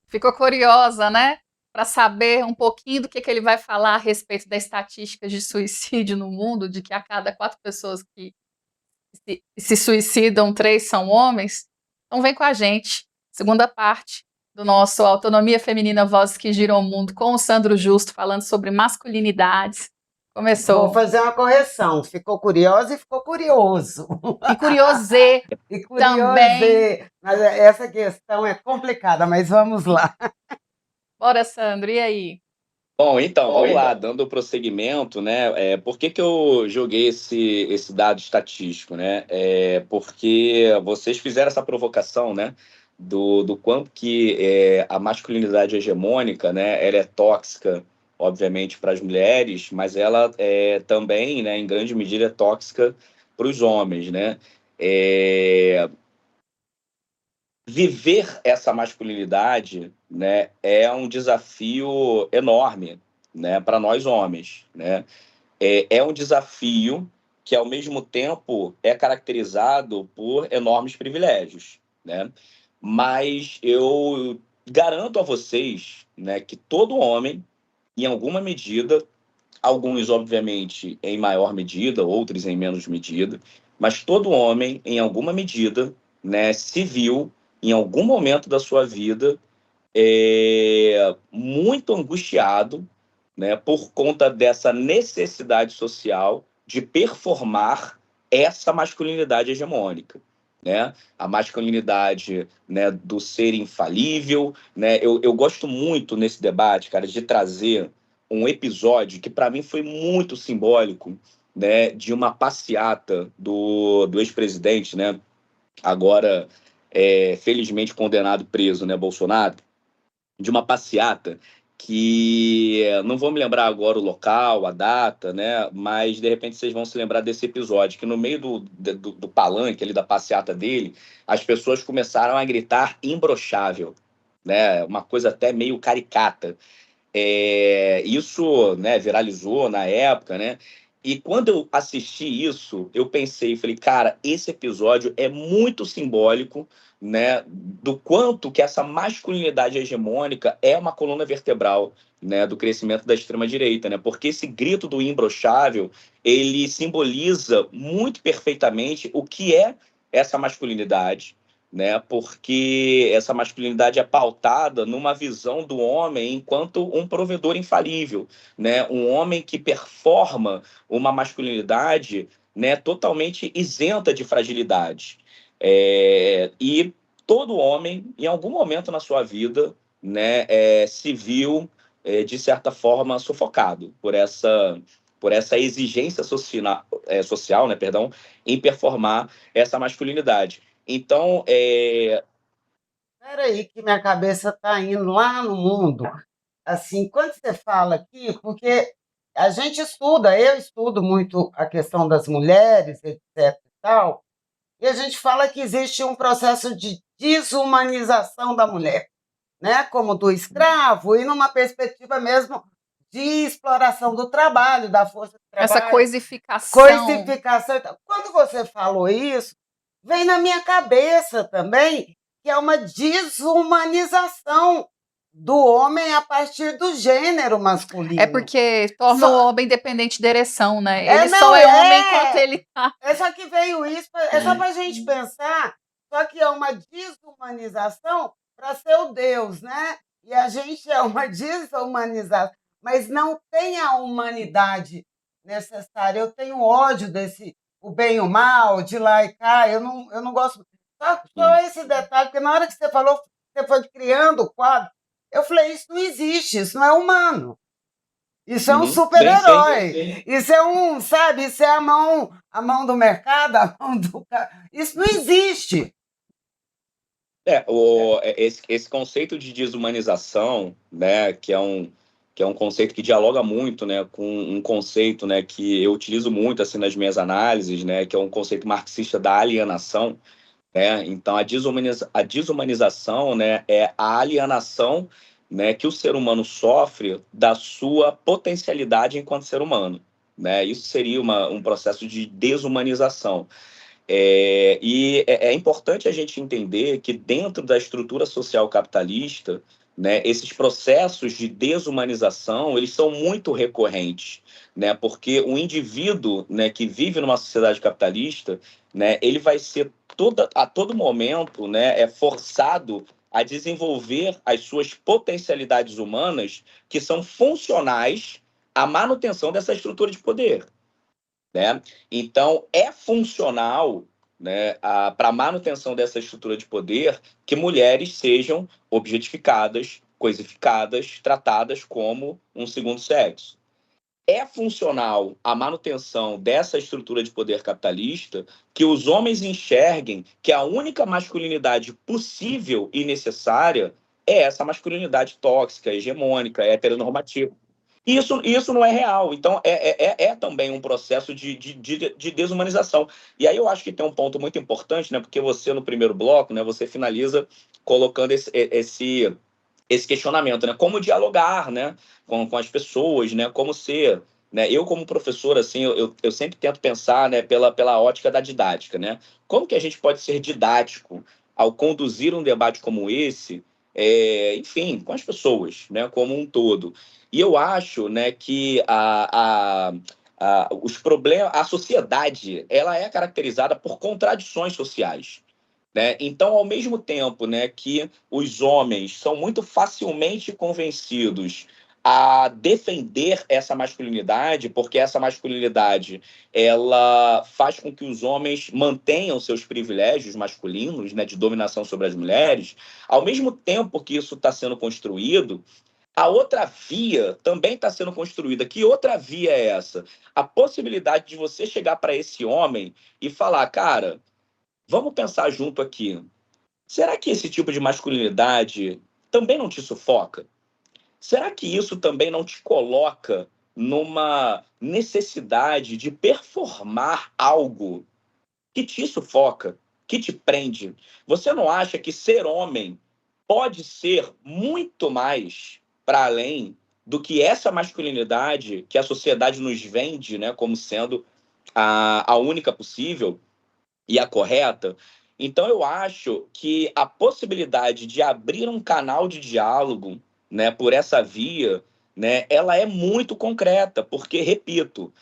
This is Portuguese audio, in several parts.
Ficou curiosa, né? Para saber um pouquinho do que ele vai falar a respeito da estatística de suicídio no mundo, de que a cada 4 pessoas que se suicidam, 3 são homens. Então vem com a gente, segunda parte do nosso Autonomia Feminina, Vozes que Giram o Mundo, com o Sandro Justo, falando sobre masculinidades. Vou Começou. fazer uma correção. Ficou curiosa e ficou curioso. E curiosê E também. curiosê. Mas essa questão é complicada, mas vamos lá. Bora, Sandro, e aí? Bom, então, vamos lá, dando prosseguimento, né? Por que eu joguei esse dado estatístico, né? Porque vocês fizeram essa provocação, né? Do quanto que a masculinidade hegemônica, né? Ela é tóxica, obviamente, para as mulheres, mas ela também, né? Em grande medida, é tóxica para os homens, né? É, Viver essa masculinidade, né, é um desafio enorme, né, para nós homens, né? É um desafio que, ao mesmo tempo, é caracterizado por enormes privilégios, né? Mas eu garanto a vocês, né, que todo homem, em alguma medida, alguns, obviamente, em maior medida, outros em menos medida, mas todo homem, em alguma medida, né, se viu, em algum momento da sua vida, muito angustiado, né, por conta dessa necessidade social de performar essa masculinidade hegemônica. Né? A masculinidade, né, do ser infalível. Né? Eu gosto muito nesse debate, cara, de trazer um episódio que para mim foi muito simbólico, né, de uma passeata do ex-presidente, né, agora felizmente condenado e preso, né, Bolsonaro, de uma passeata que não vou me lembrar agora o local, a data, né? Mas de repente vocês vão se lembrar desse episódio, que no meio do palanque ali da passeata dele, as pessoas começaram a gritar imbrochável, né? Uma coisa até meio caricata. Isso, né, viralizou na época, né? E quando eu assisti isso, eu pensei, falei, cara, esse episódio é muito simbólico, né, do quanto que essa masculinidade hegemônica é uma coluna vertebral, né, do crescimento da extrema-direita, né? Porque esse grito do imbrochável, ele simboliza muito perfeitamente o que é essa masculinidade, né? Porque essa masculinidade é pautada numa visão do homem enquanto um provedor infalível, né? Um homem que performa uma masculinidade, né, totalmente isenta de fragilidade. E todo homem, em algum momento na sua vida, né, se viu, de certa forma, sufocado por essa exigência social, né, perdão, em performar essa masculinidade. Então, Espera aí que minha cabeça está indo lá no mundo. Assim, quando você fala aqui, porque a gente estuda, eu estudo muito a questão das mulheres, etc. e tal, e a gente fala que existe um processo de desumanização da mulher, né? Como do escravo, e numa perspectiva mesmo de exploração do trabalho, da força de Essa trabalho, coisificação. coisificação e tal. Quando você falou isso, vem na minha cabeça também que é uma desumanização do homem a partir do gênero masculino. É porque torna o homem dependente de ereção, né? Ele não, só é homem enquanto ele tá. É só que veio isso, é só para a gente pensar, só que é uma desumanização para ser o Deus, né? E a gente é uma desumanização, mas não tem a humanidade necessária. Eu tenho ódio desse o bem e o mal, de lá e cá, eu não gosto. Só esse detalhe, porque na hora que você falou, você foi criando o quadro, eu falei, isso não existe, isso não é humano. Isso é um super-herói. Isso é sabe, isso é a mão do mercado, a mão do. Isso não existe. esse conceito de desumanização, né, que é que é um conceito que dialoga muito, né, com um conceito, né, que eu utilizo muito assim nas minhas análises, né, que é um conceito marxista da alienação, né? Então a desumanização, né, é a alienação, né, que o ser humano sofre da sua potencialidade enquanto ser humano, né? Isso seria um processo de desumanização. É importante a gente entender que dentro da estrutura social capitalista, né, esses processos de desumanização, eles são muito recorrentes, né, porque o indivíduo, né, que vive numa sociedade capitalista, né, ele vai ser a todo momento, né, forçado a desenvolver as suas potencialidades humanas que são funcionais à manutenção dessa estrutura de poder, né? Então, é funcional, né, para a manutenção dessa estrutura de poder que mulheres sejam objetificadas, coisificadas, tratadas como um segundo sexo. É funcional à manutenção dessa estrutura de poder capitalista que os homens enxerguem que a única masculinidade possível e necessária é essa masculinidade tóxica, hegemônica, heteronormativa. Isso não é real. Então, é também um processo de desumanização. E aí eu acho que tem um ponto muito importante, né? Porque você, no primeiro bloco, né, você finaliza colocando esse questionamento, né? Como dialogar, né, com as pessoas, né? Como ser, né? Eu, como professor, assim, eu sempre tento pensar, né, pela ótica da didática, né? Como que a gente pode ser didático ao conduzir um debate como esse, enfim, com as pessoas, né, como um todo. E eu acho, né, que os problemas, a sociedade, ela é caracterizada por contradições sociais, né? Então, ao mesmo tempo, né, que os homens são muito facilmente convencidos a defender essa masculinidade, porque essa masculinidade ela faz com que os homens mantenham seus privilégios masculinos, né, de dominação sobre as mulheres. Ao mesmo tempo que isso está sendo construído, a outra via também está sendo construída. Que outra via é essa? A possibilidade de você chegar para esse homem e falar, cara, vamos pensar junto aqui. Será que esse tipo de masculinidade também não te sufoca? Será que isso também não te coloca numa necessidade de performar algo que te sufoca, que te prende? Você não acha que ser homem pode ser muito mais para além do que essa masculinidade que a sociedade nos vende, né, como sendo a única possível e a correta? Então, eu acho que a possibilidade de abrir um canal de diálogo, né, por essa via, né, ela é muito concreta, porque, repito,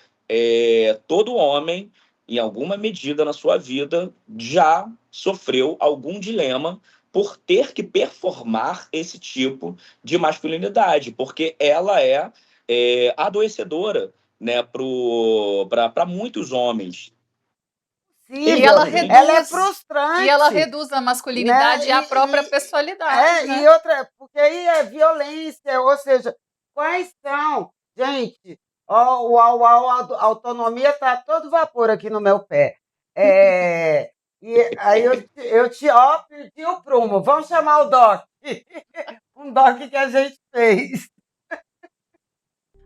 todo homem, em alguma medida na sua vida, já sofreu algum dilema por ter que performar esse tipo de masculinidade, porque ela adoecedora, né, para muitos homens. E ela Possível. Ela é reduz, e ela frustrante, reduz a masculinidade né? e a própria pessoalidade, E né? outra, porque aí é violência, ou seja, quais são, gente, ó, a autonomia está todo vapor aqui no meu pé. E aí ó, perdi o prumo, vamos chamar o Doc, um Doc que a gente fez.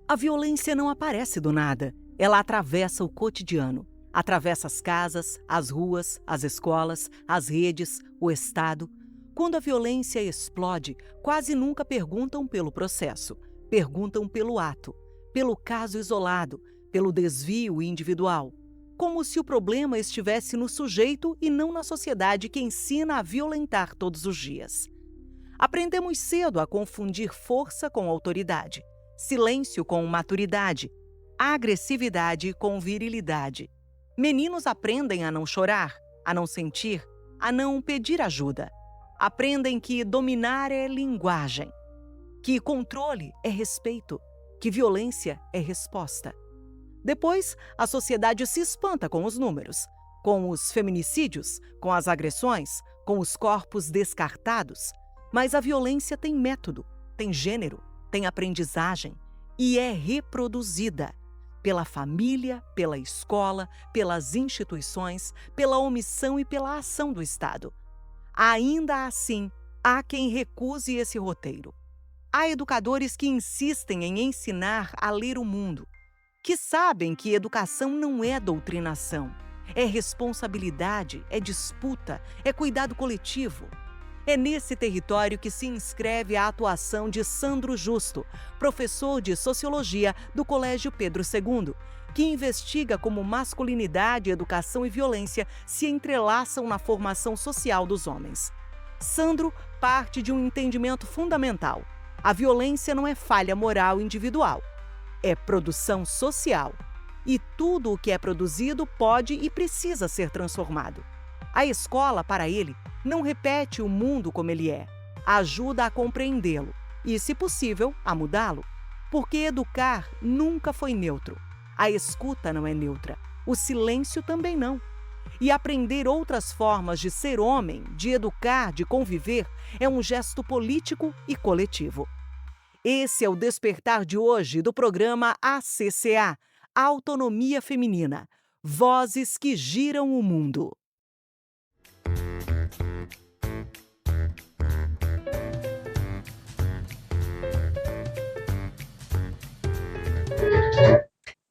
A violência não aparece do nada. Ela atravessa o cotidiano. Atravessa as casas, as ruas, as escolas, as redes, o Estado. Quando a violência explode, quase nunca perguntam pelo processo. Perguntam pelo ato, pelo caso isolado, pelo desvio individual. Como se o problema estivesse no sujeito e não na sociedade que ensina a violentar todos os dias. Aprendemos cedo a confundir força com autoridade, silêncio com maturidade, agressividade com virilidade. Meninos aprendem a não chorar, a não sentir, a não pedir ajuda. Aprendem que dominar é linguagem, que controle é respeito, que violência é resposta. Depois, a sociedade se espanta com os números, com os feminicídios, com as agressões, com os corpos descartados. Mas a violência tem método, tem gênero, tem aprendizagem e é reproduzida pela família, pela escola, pelas instituições, pela omissão e pela ação do Estado. Ainda assim, há quem recuse esse roteiro. Há educadores que insistem em ensinar a ler o mundo, que sabem que educação não é doutrinação, é responsabilidade, é disputa, é cuidado coletivo. É nesse território que se inscreve a atuação de Sandro Justo, professor de Sociologia do Colégio Pedro II, que investiga como masculinidade, educação e violência se entrelaçam na formação social dos homens. Sandro parte de um entendimento fundamental. A violência não é falha moral individual, é produção social. E tudo o que é produzido pode e precisa ser transformado. A escola, para ele, não repete o mundo como ele é, ajuda a compreendê-lo e, se possível, a mudá-lo. Porque educar nunca foi neutro. A escuta não é neutra, o silêncio também não. E aprender outras formas de ser homem, de educar, de conviver, é um gesto político e coletivo. Esse é o Despertar de hoje do programa ACCA, Autonomia Feminina. Vozes que giram o mundo.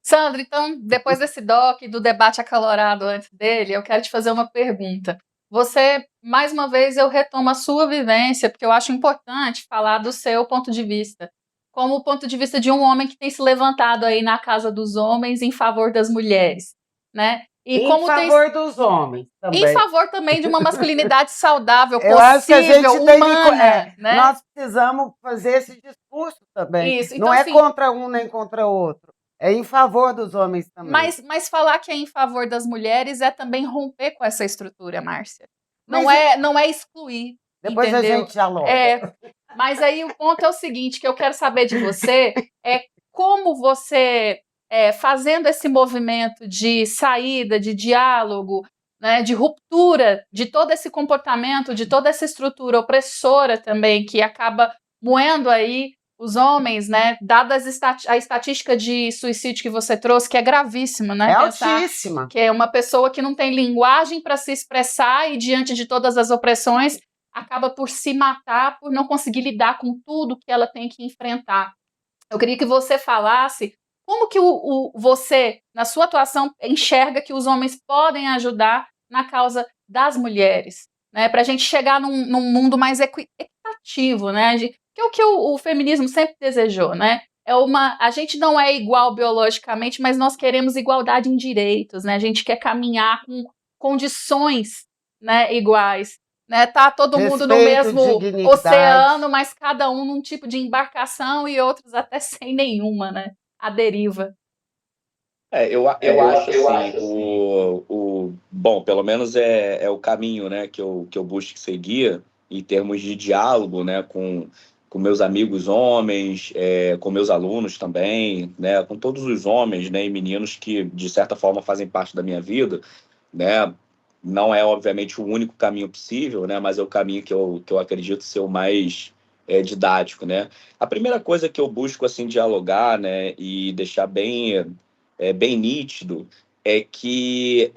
Sandra, então, depois desse doc, do debate acalorado antes dele, eu quero te fazer uma pergunta. Você, mais uma vez, eu retomo a sua vivência, porque eu acho importante falar do seu ponto de vista, como o ponto de vista de um homem que tem se levantado aí na casa dos homens em favor das mulheres, né? E Em como tem favor dos homens também. em favor também de uma masculinidade saudável, Eu acho que a gente possível, tem que, humana, né? nós precisamos fazer esse discurso também. Isso, então, Não é assim, contra um nem contra o outro. É em favor dos homens também. mas falar que é em favor das mulheres é também romper com essa estrutura, Márcia. Mas Não é excluir, depois a entendeu? gente dialoga. Mas aí o ponto é o seguinte, que eu quero saber de você, é como você, fazendo esse movimento de saída, de diálogo, né, de ruptura de todo esse comportamento, de toda essa estrutura opressora também, que acaba moendo aí os homens, né, dada a estatística de suicídio que você trouxe, que é gravíssima, né? É Pensar altíssima. que é uma pessoa que não tem linguagem para se expressar e, diante de todas as opressões, acaba por se matar, por não conseguir lidar com tudo que ela tem que enfrentar. Eu queria que você falasse como que você, na sua atuação, enxerga que os homens podem ajudar na causa das mulheres, né? Para a gente chegar num mundo mais equitativo, né? Que é o que o feminismo sempre desejou, né? A gente não é igual biologicamente, mas nós queremos igualdade em direitos, né? A gente quer caminhar com condições, né, iguais. Né, tá todo mundo no Respeito, mesmo dignidade. oceano, mas cada um num tipo de embarcação e outros até sem nenhuma, né? A deriva. Eu acho assim, bom, pelo menos é o caminho, né, que eu busco seguir em termos de diálogo, né, com meus amigos homens, com meus alunos também, né, com todos os homens, né, e meninos que, de certa forma, fazem parte da minha vida, né. Não é, obviamente, o único caminho possível, né, mas é o caminho que eu acredito ser o mais didático, né. A primeira coisa que eu busco, assim, dialogar, né, e deixar bem nítido, é que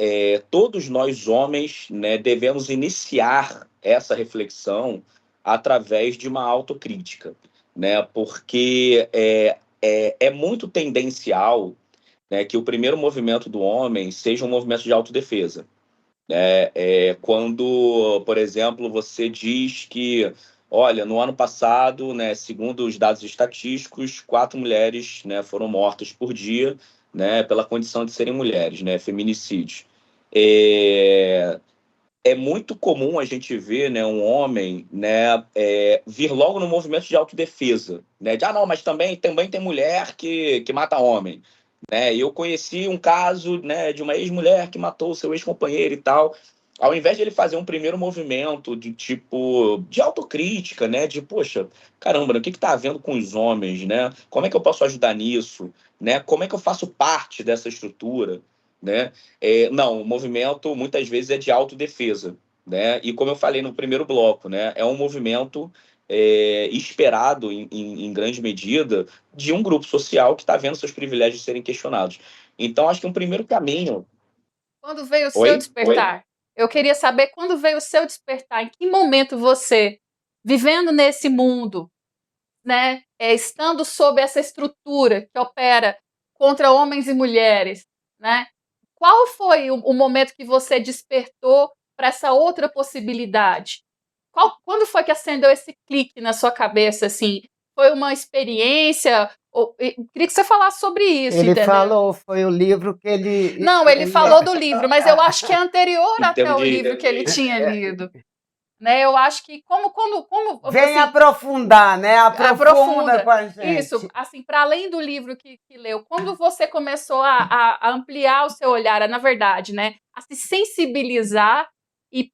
todos nós homens, né, devemos iniciar essa reflexão através de uma autocrítica, né, porque é muito tendencial, né, que o primeiro movimento do homem seja um movimento de autodefesa. Quando, por exemplo, você diz que, olha, no ano passado, né, segundo os dados estatísticos, 4 mulheres, né, foram mortas por dia, né, pela condição de serem mulheres, né, feminicídios. É muito comum a gente ver, né, um homem, né, vir logo no movimento de autodefesa, né, de, não, mas também tem mulher que mata homem. Né? Eu conheci um caso, né, de uma ex-mulher que matou o seu ex-companheiro e tal. Ao invés de ele fazer um primeiro movimento de tipo de autocrítica, né, de poxa, caramba, o que está havendo com os homens, né? Como é que eu posso ajudar nisso, né? Como é que eu faço parte dessa estrutura, né? Não, o movimento muitas vezes é de autodefesa, né? E como eu falei no primeiro bloco, né, é um movimento esperado em grande medida de um grupo social que está vendo seus privilégios serem questionados. Então, acho que um primeiro caminho... Quando veio o seu Oi? despertar? Eu queria saber quando veio o seu despertar, em que momento você, vivendo nesse mundo, né, estando sob essa estrutura que opera contra homens e mulheres, né, qual foi o momento que você despertou para essa outra possibilidade? Quando foi que acendeu esse clique na sua cabeça, assim? Foi uma experiência? Queria que você falasse sobre isso, Ele entendeu? falou, foi o livro que ele. Não, ele falou do livro, mas eu acho que é anterior Em até termos o de. livro que ele tinha lido. Né? Eu acho que como Vem assim, aprofundar, né? Aprofunda com a isso, gente. assim, para além do livro que leu, quando você começou a ampliar o seu olhar, na verdade, né, a se sensibilizar e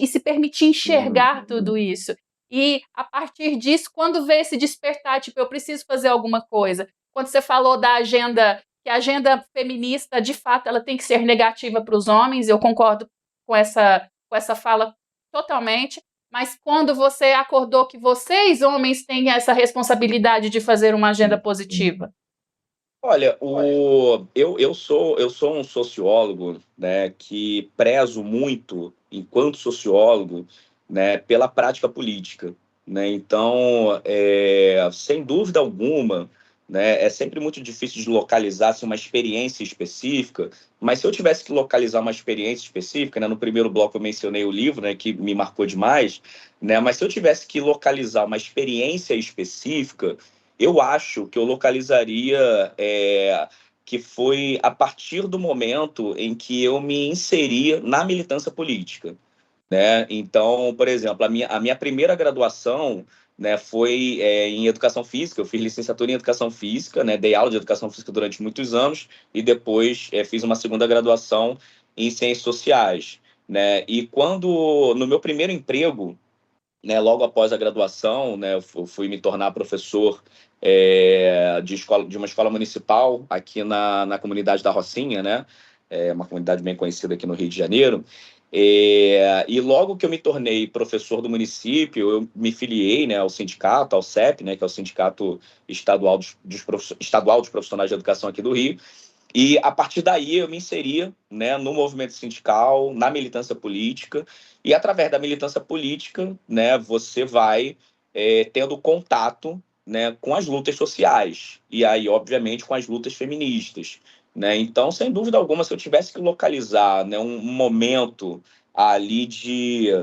se permitir enxergar tudo isso. E a partir disso, quando veio esse despertar, tipo, eu preciso fazer alguma coisa. Quando você falou da agenda, que a agenda feminista, de fato, ela tem que ser negativa para os homens, eu concordo com essa fala totalmente. Mas quando você acordou que vocês, homens, têm essa responsabilidade de fazer uma agenda positiva? Olha, eu sou um sociólogo, né, que prezo muito, enquanto sociólogo, né, pela prática política, né? Então, sem dúvida alguma, né, é sempre muito difícil de localizar assim, uma experiência específica, mas se eu tivesse que localizar uma experiência específica, né, no primeiro bloco eu mencionei o livro, né, que me marcou demais, né, mas se eu tivesse que localizar uma experiência específica, eu acho que eu localizaria que foi a partir do momento em que eu me inseri na militância política, né? Então, por exemplo, a minha primeira graduação, né, foi em educação física. Eu fiz licenciatura em educação física, né, dei aula de educação física durante muitos anos e depois fiz uma segunda graduação em ciências sociais, né? E quando no meu primeiro emprego, né, logo após a graduação, né, eu fui me tornar professor de uma escola municipal aqui na comunidade da Rocinha, né, uma comunidade bem conhecida aqui no Rio de Janeiro. E logo que eu me tornei professor do município, eu me filiei, né, ao sindicato, ao CEP, né, que é o Sindicato Estadual dos Profissionais de Educação aqui do Rio. E a partir daí eu me inseria, né, no movimento sindical, na militância política, e através da militância política, né, você vai tendo contato, né, com as lutas sociais, e aí, obviamente, com as lutas feministas. Né? Então, sem dúvida alguma, se eu tivesse que localizar, né, um momento ali de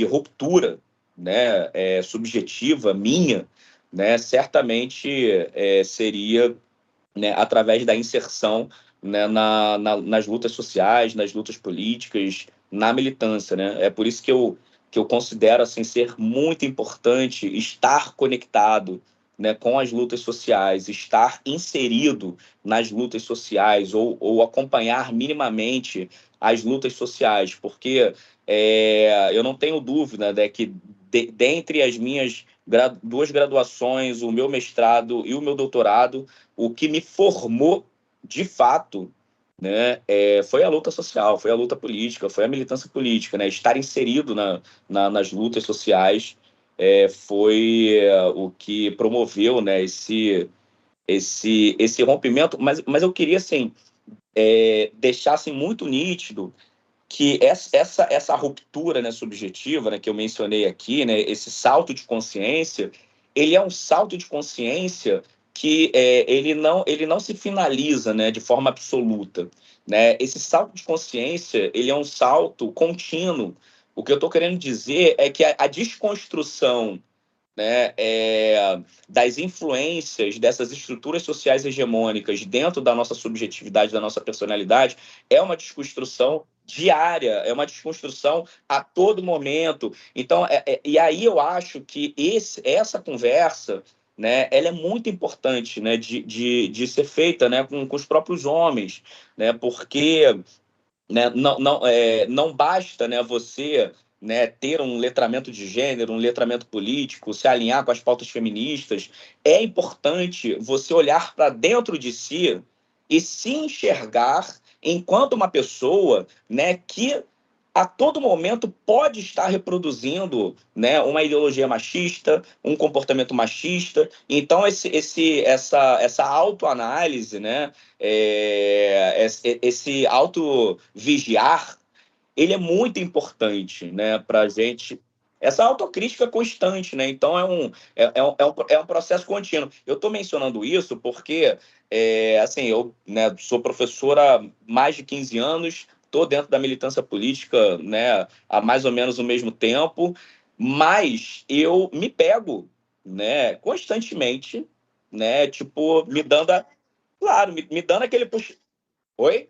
ruptura, né, subjetiva minha, né, certamente seria, né, através da inserção, né, nas lutas sociais, nas lutas políticas, na militância, né? É por isso que eu considero assim ser muito importante estar conectado, né, com as lutas sociais, estar inserido nas lutas sociais ou acompanhar minimamente as lutas sociais, porque eu não tenho dúvida, né, que dentre as minhas duas graduações, o meu mestrado e o meu doutorado, o que me formou de fato, né, foi a luta social, foi a luta política, foi a militância política, né? Estar inserido nas lutas sociais foi o que promoveu, né, esse rompimento. Mas eu queria assim, deixar assim, muito nítido que essa ruptura, né, subjetiva, né, que eu mencionei aqui, né, esse salto de consciência, ele é um salto de consciência que ele não se finaliza, né, de forma absoluta, né? Esse salto de consciência, ele é um salto contínuo. O que eu estou querendo dizer é que a desconstrução, né, das influências dessas estruturas sociais hegemônicas dentro da nossa subjetividade, da nossa personalidade, é uma desconstrução diária, é uma desconstrução a todo momento. Então, e aí eu acho que essa conversa, né, ela é muito importante, né, de ser feita, né, com os próprios homens, né, porque, né, não basta, né, você, né, ter um letramento de gênero, um letramento político, se alinhar com as pautas feministas. É importante você olhar para dentro de si e se enxergar enquanto uma pessoa, né, que a todo momento pode estar reproduzindo, né, uma ideologia machista, um comportamento machista. Então, essa autoanálise, né, esse auto-vigiar, ele é muito importante, né, para a gente essa autocrítica constante, né? Então é um processo contínuo. Eu estou mencionando isso porque, assim, eu, né, sou professor há mais de 15 anos, estou dentro da militância política, né, há mais ou menos o mesmo tempo, mas eu me pego, né, constantemente, né, tipo, me dando, claro, me dando aquele puxa. Oi?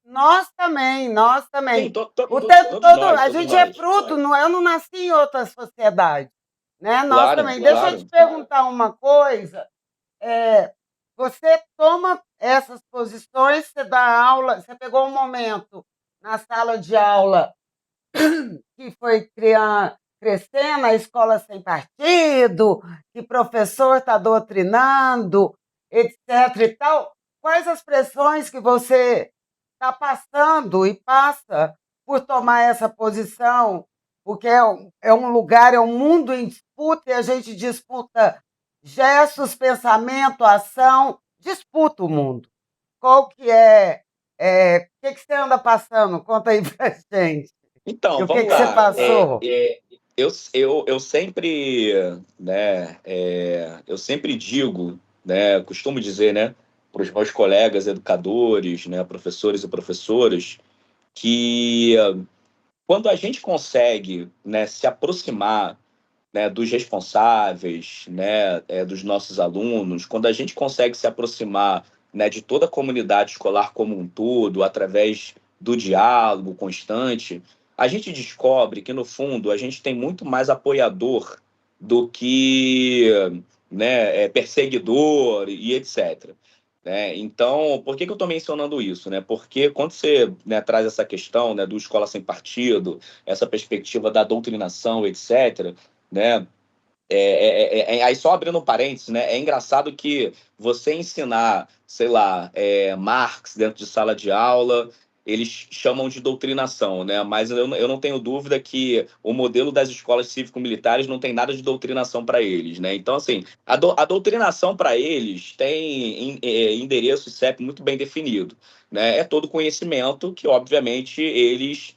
Nós também, nós Sim, também. O tempo todos todo, nós, a todos gente é nós. fruto, não, eu não nasci em outra sociedade, né? Nós Claro, também. Deixa eu te claro. perguntar uma coisa. Você toma essas posições, você dá aula, você pegou um momento na sala de aula que foi crescendo a escola sem partido, que professor está doutrinando, etc. e tal. Quais as pressões que você está passando e passa por tomar essa posição? Porque é um lugar, é um mundo em disputa e a gente disputa gestos, pensamento, ação, disputa o mundo. Qual que é? O que você anda passando? Conta aí pra gente. E Então, o que vamos que você lá. passou? Eu sempre, né, eu sempre digo, né, costumo dizer, né, para os meus colegas educadores, né, professores e professoras, que quando a gente consegue, né, se aproximar, né, dos responsáveis, né, dos nossos alunos, quando a gente consegue se aproximar, né, de toda a comunidade escolar como um todo, através do diálogo constante, a gente descobre que, no fundo, a gente tem muito mais apoiador do que, né, perseguidor e etc. Né? Então, por que eu estou mencionando isso? Né? Porque quando você, né, traz essa questão, né, do escola sem partido, essa perspectiva da doutrinação, etc., né? Aí só abrindo um parênteses, né? É engraçado que você ensinar, sei lá, Marx dentro de sala de aula, eles chamam de doutrinação, né? Mas eu não tenho dúvida que o modelo das escolas cívico-militares não tem nada de doutrinação para eles, né? Então, assim, a doutrinação para eles tem endereço e CEP muito bem definido, né? É todo conhecimento que, obviamente, eles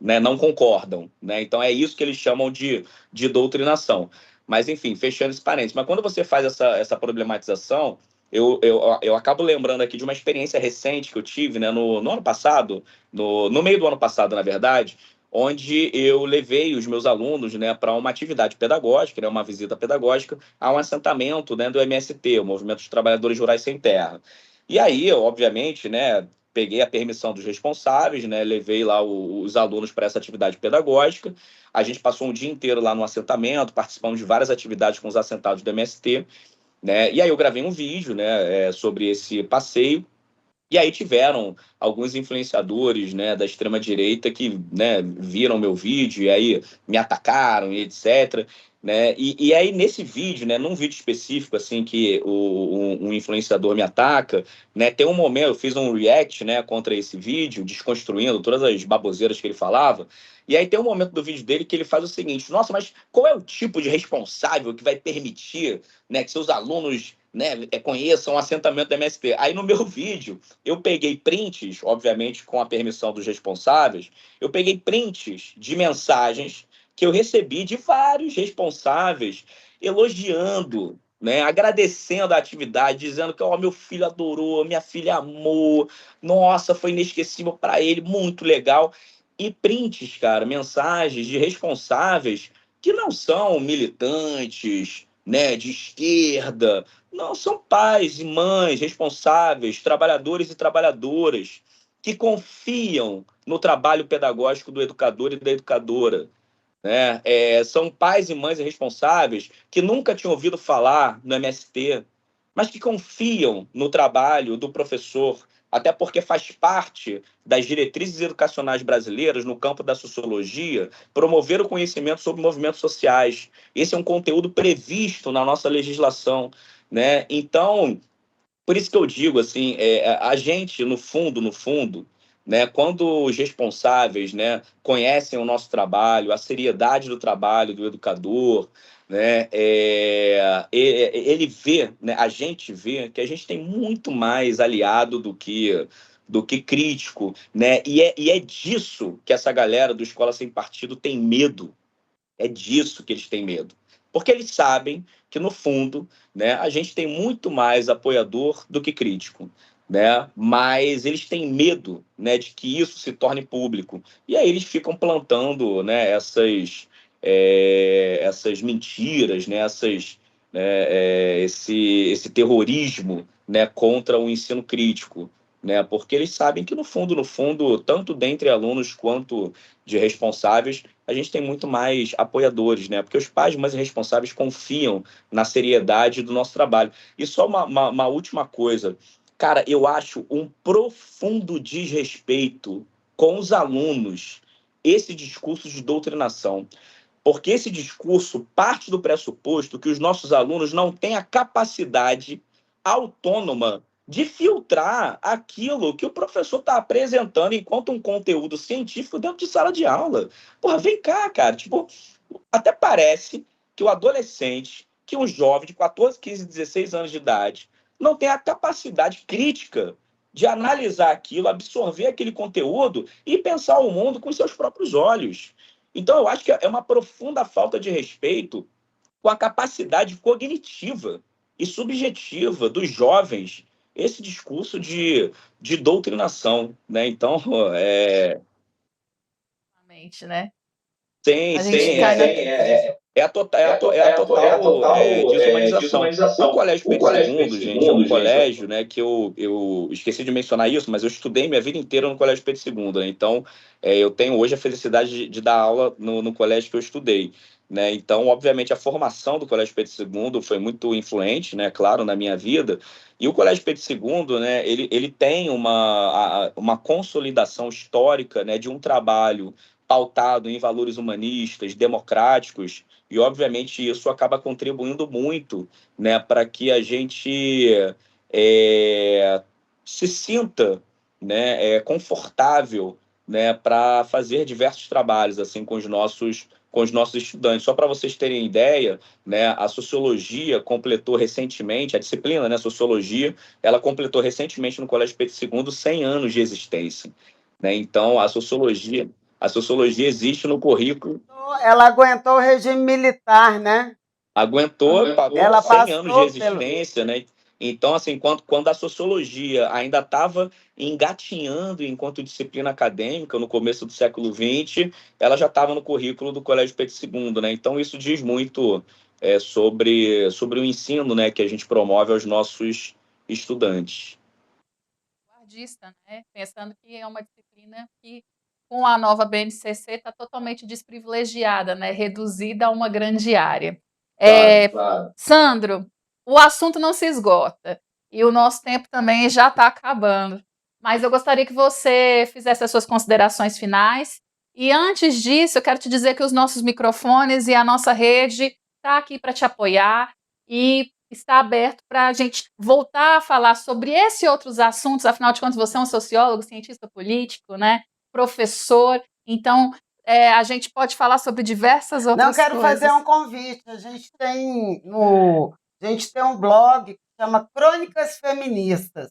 né, não concordam, né? Então é isso que eles chamam de doutrinação. Mas, enfim, fechando esse parênteses. Mas quando você faz essa problematização, eu acabo lembrando aqui de uma experiência recente que eu tive, né, no ano passado, no meio do ano passado, na verdade, onde eu levei os meus alunos, né, para uma atividade pedagógica, né, uma visita pedagógica, a um assentamento, né, do MST, o Movimento dos Trabalhadores Rurais Sem Terra. E aí, obviamente, né, peguei a permissão dos responsáveis, né, levei lá os alunos para essa atividade pedagógica. A gente passou um dia inteiro lá no assentamento, participamos de várias atividades com os assentados do MST, né? E aí eu gravei um vídeo, né, sobre esse passeio. E aí tiveram alguns influenciadores, né, da extrema-direita que, né, viram meu vídeo e aí me atacaram e etc. Né? E aí nesse vídeo, né, num vídeo específico assim que um influenciador me ataca, né, tem um momento, eu fiz um react, né, contra esse vídeo, desconstruindo todas as baboseiras que ele falava. E aí tem um momento do vídeo dele que ele faz o seguinte: nossa, mas qual é o tipo de responsável que vai permitir, né, que seus alunos, né, conheçam o assentamento da MST? Aí no meu vídeo eu peguei prints, obviamente com a permissão dos responsáveis, eu peguei prints de mensagens que eu recebi de vários responsáveis elogiando, né, agradecendo a atividade, dizendo que meu filho adorou, minha filha amou, nossa, foi inesquecível para ele, muito legal. E prints, cara, mensagens de responsáveis que não são militantes, né, de esquerda, não, são pais e mães responsáveis, trabalhadores e trabalhadoras que confiam no trabalho pedagógico do educador e da educadora, né? São pais e mães responsáveis que nunca tinham ouvido falar no MST, mas que confiam no trabalho do professor, até porque faz parte das diretrizes educacionais brasileiras no campo da sociologia, promover o conhecimento sobre movimentos sociais. Esse é um conteúdo previsto na nossa legislação, né? Então, por isso que eu digo, assim, a gente, no fundo, né, quando os responsáveis, né, conhecem o nosso trabalho, a seriedade do trabalho do educador, né, ele vê, né, a gente vê que a gente tem muito mais aliado do que do que crítico, né? E é disso que essa galera do Escola Sem Partido tem medo. É disso que eles têm medo. Porque eles sabem que, no fundo, né, a gente tem muito mais apoiador do que crítico. Né? Mas eles têm medo, né, de que isso se torne público. E aí eles ficam plantando, né, essas mentiras, né, esse terrorismo, né, contra o ensino crítico. Né? Porque eles sabem que, no fundo, tanto dentre alunos quanto de responsáveis, a gente tem muito mais apoiadores, né? Porque os pais mais responsáveis confiam na seriedade do nosso trabalho. E só uma última coisa. Cara, eu acho um profundo desrespeito com os alunos esse discurso de doutrinação. Porque esse discurso parte do pressuposto que os nossos alunos não têm a capacidade autônoma de filtrar aquilo que o professor está apresentando enquanto um conteúdo científico dentro de sala de aula. Porra, vem cá, cara. Tipo, até parece que o adolescente, que um jovem de 14, 15, 16 anos de idade, não tem a capacidade crítica de analisar aquilo, absorver aquele conteúdo e pensar o mundo com seus próprios olhos. Então, eu acho que é uma profunda falta de respeito com a capacidade cognitiva e subjetiva dos jovens, esse discurso de doutrinação. Né? Então, Exatamente, né? tem, A gente tem, cai na... total desumanização. O Colégio Pedro II, gente, é um colégio, né, que eu esqueci de mencionar isso, mas eu estudei minha vida inteira no Colégio Pedro II, né? Então, eu tenho hoje a felicidade de dar aula no colégio que eu estudei. Né? Então, obviamente, a formação do Colégio Pedro II foi muito influente, né, claro, na minha vida. E o Colégio Pedro II, né, ele tem uma consolidação histórica, né, de um trabalho pautado em valores humanistas, democráticos, e obviamente isso acaba contribuindo muito, né, para que a gente se sinta, né, confortável, né, para fazer diversos trabalhos assim com os nossos estudantes. Só para vocês terem ideia, né, a sociologia completou recentemente, a disciplina, né, sociologia, ela completou recentemente no Colégio Pedro II 100 anos de existência. Né? Então, a sociologia existe no currículo. Ela aguentou o regime militar, né? Aguentou Ela 100 anos de passou pelo. existência, né? Então, assim, quando a sociologia ainda estava engatinhando enquanto disciplina acadêmica, no começo do século XX, ela já estava no currículo do Colégio Pedro II, né? Então, isso diz muito sobre o ensino, né, que a gente promove aos nossos estudantes. Guardista, né? Pensando que é uma disciplina que, com a nova BNCC, está totalmente desprivilegiada, né? Reduzida a uma grande área. Claro. Sandro, o assunto não se esgota e o nosso tempo também já está acabando. Mas eu gostaria que você fizesse as suas considerações finais. E antes disso, eu quero te dizer que os nossos microfones e a nossa rede está aqui para te apoiar e está aberto para a gente voltar a falar sobre esses outros assuntos. Afinal de contas, você é um sociólogo, cientista político, né? Professor. Então, a gente pode falar sobre diversas outras Não, quero coisas. fazer um convite. A gente tem um blog que chama Crônicas Feministas.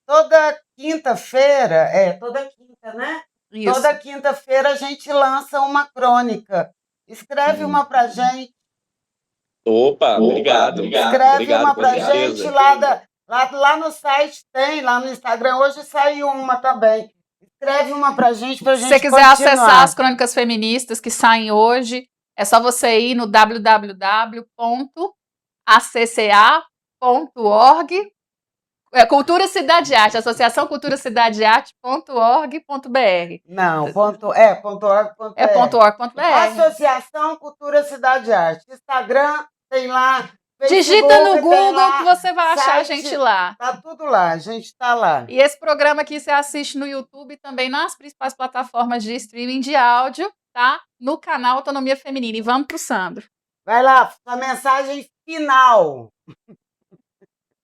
Toda quinta-feira, toda quinta, né? Isso. Toda quinta-feira a gente lança uma crônica. Escreve uma para a gente. Opa, obrigado. Escreve uma com para a certeza. gente lá no site, tem, lá no Instagram. Hoje saiu uma também. Escreve uma para a gente Se você quiser continuar. acessar as crônicas feministas que saem hoje, é só você ir no www.acca.org, Cultura Cidade Arte, Associação Cultura Cidade Arte.org.br. Não, .org.br. É .org.br. Associação Cultura Cidade Arte. Instagram tem lá. Digita no Google lá, que você vai achar a site, gente lá. Tá tudo lá, a gente está lá. E esse programa aqui você assiste no YouTube e também nas principais plataformas de streaming de áudio, tá? No canal Autonomia Feminina. E vamos pro Sandro. Vai lá, sua mensagem final.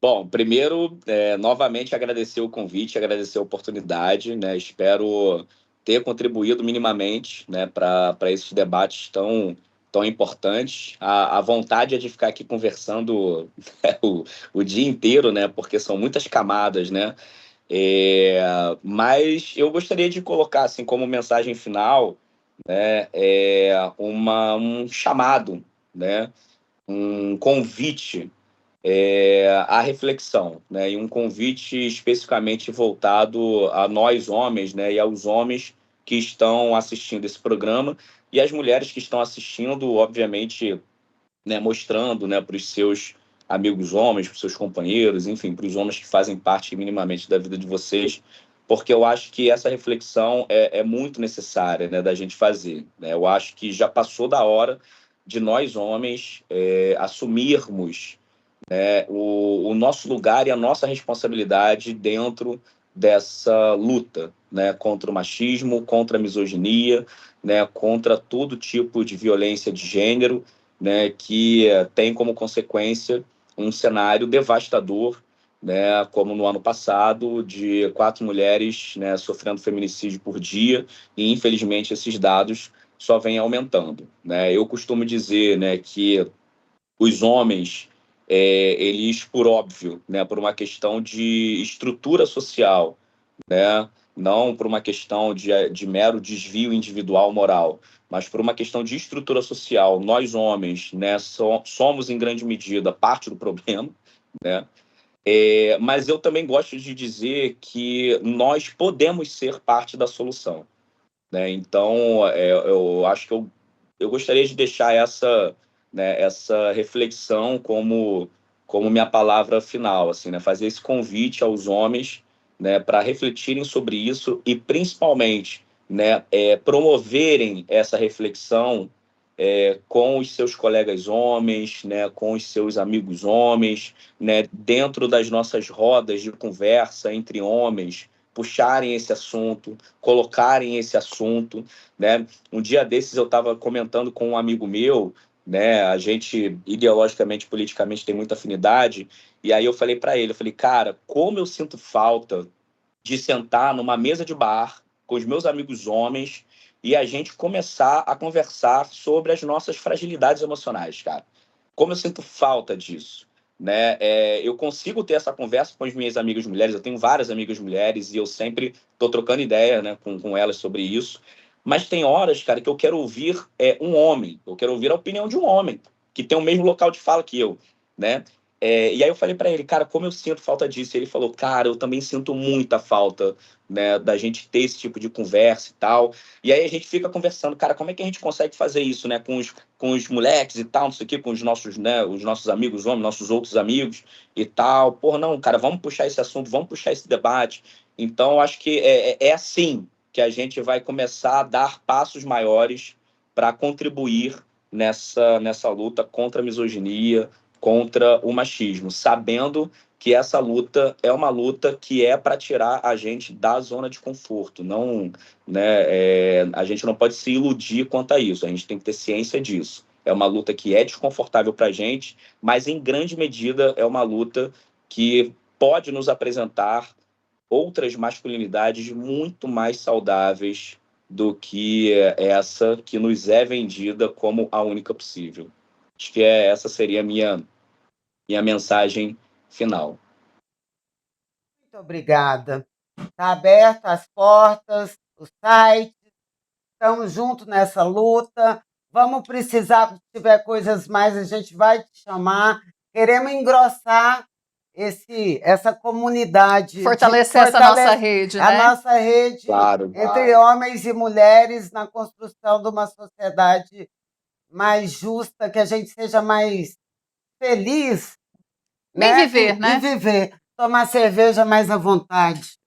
Bom, primeiro, novamente agradecer o convite, agradecer a oportunidade, né? Espero ter contribuído minimamente, né, para esses debates tão importantes. A vontade é de ficar aqui conversando o dia inteiro, né? Porque são muitas camadas, né? Mas eu gostaria de colocar, assim, como mensagem final, né, um chamado, né, um convite à reflexão, né, e um convite especificamente voltado a nós homens, né, e aos homens que estão assistindo esse programa e as mulheres que estão assistindo, obviamente, né, mostrando, né, para os seus amigos homens, para os seus companheiros, enfim, para os homens que fazem parte minimamente da vida de vocês, porque eu acho que essa reflexão é muito necessária, né, da gente fazer, né? Eu acho que já passou da hora de nós homens assumirmos, né, o nosso lugar e a nossa responsabilidade dentro dessa luta, né, contra o machismo, contra a misoginia, né, contra todo tipo de violência de gênero, né, que tem como consequência um cenário devastador, né, como no ano passado, de 4 mulheres, né, sofrendo feminicídio por dia, e infelizmente esses dados só vêm aumentando, né? Eu costumo dizer, né, que os homens, eles, por óbvio, né, por uma questão de estrutura social, né, não por uma questão de mero desvio individual moral, mas por uma questão de estrutura social, nós homens, né, somos em grande medida parte do problema, né? Mas eu também gosto de dizer que nós podemos ser parte da solução, né? Então, eu acho que eu gostaria de deixar essa, né, essa reflexão como minha palavra final, assim, né? Fazer esse convite aos homens, né, para refletirem sobre isso e, principalmente, né, promoverem essa reflexão com os seus colegas homens, né, com os seus amigos homens, né, dentro das nossas rodas de conversa entre homens, puxarem esse assunto, colocarem esse assunto, né? Um dia desses eu estava comentando com um amigo meu, né? A gente ideologicamente, politicamente tem muita afinidade, e aí eu falei para ele, eu falei, cara, como eu sinto falta de sentar numa mesa de bar com os meus amigos homens e a gente começar a conversar sobre as nossas fragilidades emocionais, cara. Como eu sinto falta disso, né? Eu consigo ter essa conversa com as minhas amigas mulheres, eu tenho várias amigas mulheres e eu sempre estou trocando ideia, né, com elas sobre isso, mas tem horas, cara, que eu quero ouvir um homem, eu quero ouvir a opinião de um homem que tem o mesmo local de fala que eu, né? E aí eu falei para ele, cara, como eu sinto falta disso? E ele falou, cara, eu também sinto muita falta, né, da gente ter esse tipo de conversa e tal. E aí a gente fica conversando, cara, como é que a gente consegue fazer isso, né, com os moleques e tal, não sei o quê, com os nossos, né, os nossos amigos homens, nossos outros amigos e tal. Porra, não, cara, vamos puxar esse assunto, vamos puxar esse debate. Então, eu acho que é assim que a gente vai começar a dar passos maiores para contribuir nessa luta contra a misoginia, contra o machismo, sabendo que essa luta é uma luta que é para tirar a gente da zona de conforto. Não, né, a gente não pode se iludir quanto a isso, a gente tem que ter ciência disso. É uma luta que é desconfortável para a gente, mas em grande medida é uma luta que pode nos apresentar outras masculinidades muito mais saudáveis do que essa que nos é vendida como a única possível. Acho que essa seria a minha mensagem final. Muito obrigada. Está aberto as portas, o site, estamos juntos nessa luta. Vamos precisar, se tiver coisas mais, a gente vai te chamar. Queremos engrossar essa comunidade, Fortalecer essa nossa rede, a né? nossa rede Claro. entre homens e mulheres na construção de uma sociedade mais justa, que a gente seja mais feliz, Bem né? viver, né? E viver. Tomar cerveja mais à vontade.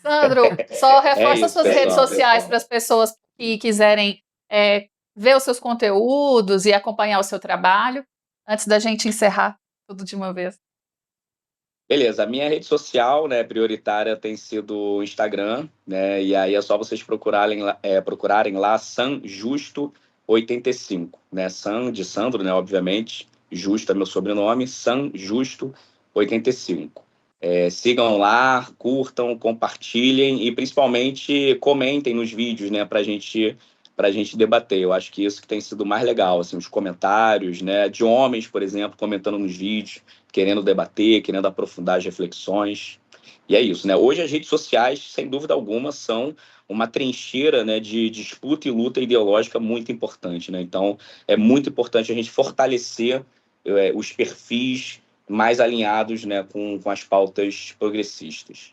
Sandro, só reforça isso, suas pessoal. redes sociais para as pessoas que quiserem ver os seus conteúdos e acompanhar o seu trabalho, antes da gente encerrar tudo de uma vez. Beleza, a minha rede social, né, prioritária tem sido o Instagram, né, e aí é só vocês procurarem lá Sanjusto85, né, San de Sandro, né, obviamente, Justo é meu sobrenome, Sanjusto85. Sigam lá, curtam, compartilhem e principalmente comentem nos vídeos, né, pra gente debater. Eu acho que isso que tem sido mais legal, assim, os comentários, né, de homens, por exemplo, comentando nos vídeos, querendo debater, querendo aprofundar as reflexões. E é isso, né? Hoje as redes sociais, sem dúvida alguma, são uma trincheira, né, de disputa e luta ideológica muito importante, né? Então, é muito importante a gente fortalecer os perfis mais alinhados, né, com as pautas progressistas.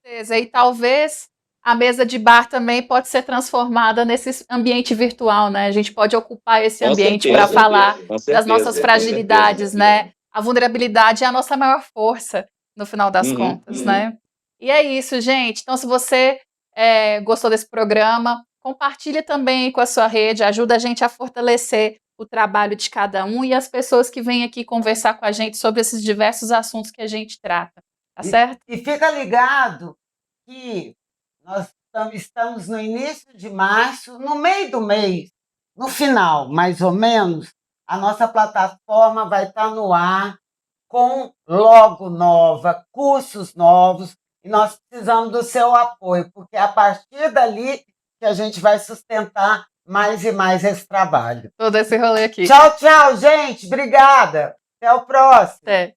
Certeza. E talvez a mesa de bar também pode ser transformada nesse ambiente virtual, né? A gente pode ocupar esse Com ambiente certeza, para falar com das certeza, nossas com fragilidades, né? A vulnerabilidade é a nossa maior força, no final das Uhum. contas, né? E é isso, gente. Então, se você gostou desse programa, compartilhe também com a sua rede, ajuda a gente a fortalecer o trabalho de cada um e as pessoas que vêm aqui conversar com a gente sobre esses diversos assuntos que a gente trata, tá certo? E fica ligado que nós estamos no início de março, no meio do mês, no final, mais ou menos, a nossa plataforma vai estar no ar com logo nova, cursos novos, e nós precisamos do seu apoio, porque é a partir dali que a gente vai sustentar mais e mais esse trabalho. Todo esse rolê aqui. Tchau, tchau, gente. Obrigada. Até o próximo. Até.